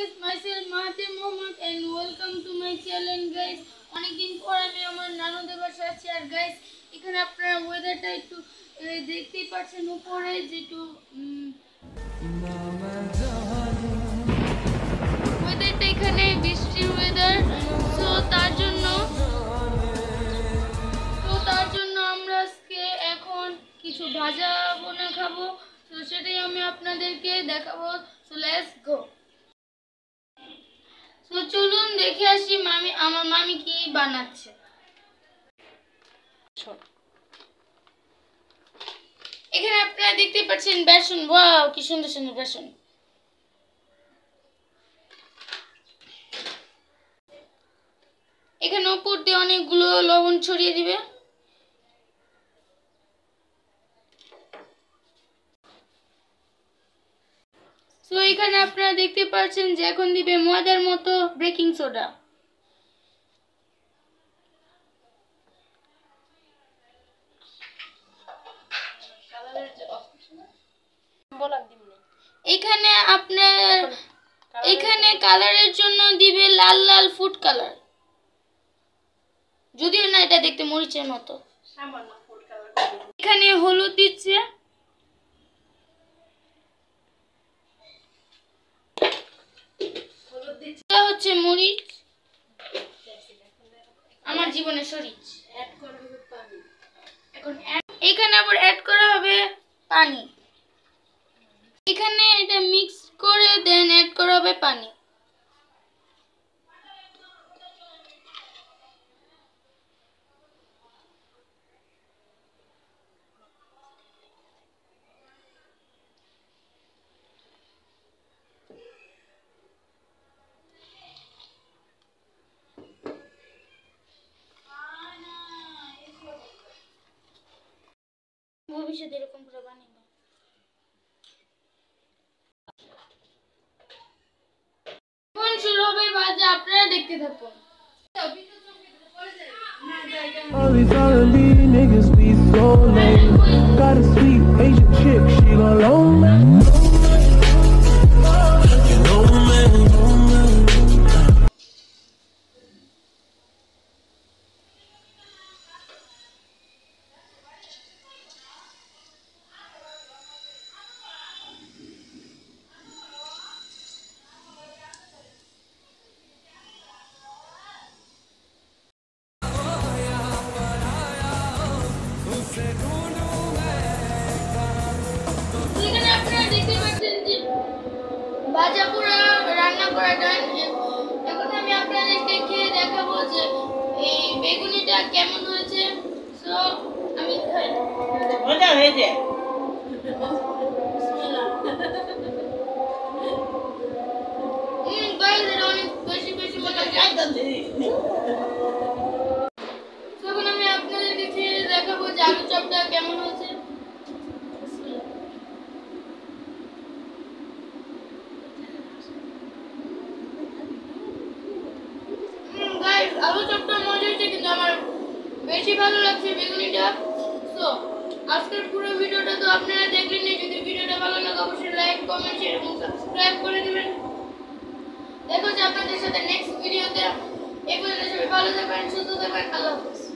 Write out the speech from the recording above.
guys, myself Mahathir Mohammed and welcome to my channel guys. অনেকদিন পর আমি আমার নানুদের বাসায় আছি আর guys এখানে আপনারা ওয়েদারটা একটু দেখতেই পাচ্ছেন উপরে যে একটু ওয়েদারটা এখানে বৃষ্টির ওয়েদার সো তার জন্য আমরা আজকে এখন কিছু ভাজা বোনা খাবো তো সেটাই আমি আপনাদেরকে দেখাবো সো লেটস গো তো চলুন দেখে আসি আমার মামি কি বানাচ্ছে এখানে আপনারা দেখতে পাচ্ছেন বেসন ওয়াও কি সুন্দর সুন্দর বেসন এখানে উপর দিয়ে অনেকগুলো লবণ ছড়িয়ে দিবে সো এখানে আপনারা দেখতে পাচ্ছেন যে এখন দিবে ময়দার মতো বেকিং সোডা এখানে আপনার এখানে কালারের জন্য দিবে লাল লাল ফুড কালার যদিও না এটা দেখতে মরিচের মতো সামান্য ফুড কালার এখানে হলুদ দিচ্ছে হচ্ছে মরিচ আমার জীবনে শরীর অ্যাড করা হবে পানি এখন এখানে আবার অ্যাড করা হবে পানি এখানে এটা মিক্স করে দেন অ্যাড করা হবে পানি ভবিষ্যতে এরকম করে বানাবো কোন শুরু হবে বাজে আপনারা দেখতে থাকুন All these R&B niggas be so lame. Got a sweet Asian chick, she gon' loan me. ভাজা পুরো রান্না করা ডান এখন আমি আপনাদেরকে খেয়ে দেখাবো যে এই বেগুনিটা কেমন হয়েছে সো আমি খাই মজা হয়েছে গাইস এটা অনেক বেশি বেশি মজা হয়েছে এখন আমি আপনাদেরকে খেয়ে দেখাবো যে আলু চপটা কেমন হয়েছে আলু চপটা মজা হয়েছে কিন্তু আমার বেশি ভালো লাগছে বেগুনিটা সো আজকের পুরো ভিডিওটা তো আপনারা দেখলেন যদি ভিডিওটা ভালো লাগে অবশ্যই লাইক কমেন্ট শেয়ার এবং সাবস্ক্রাইব করে দিবেন দেখা হচ্ছে আপনাদের সাথে নেক্সট ভিডিওতে এই পর্যন্ত সবাই ভালো থাকবেন সুস্থ থাকবেন আল্লাহ হাফেজ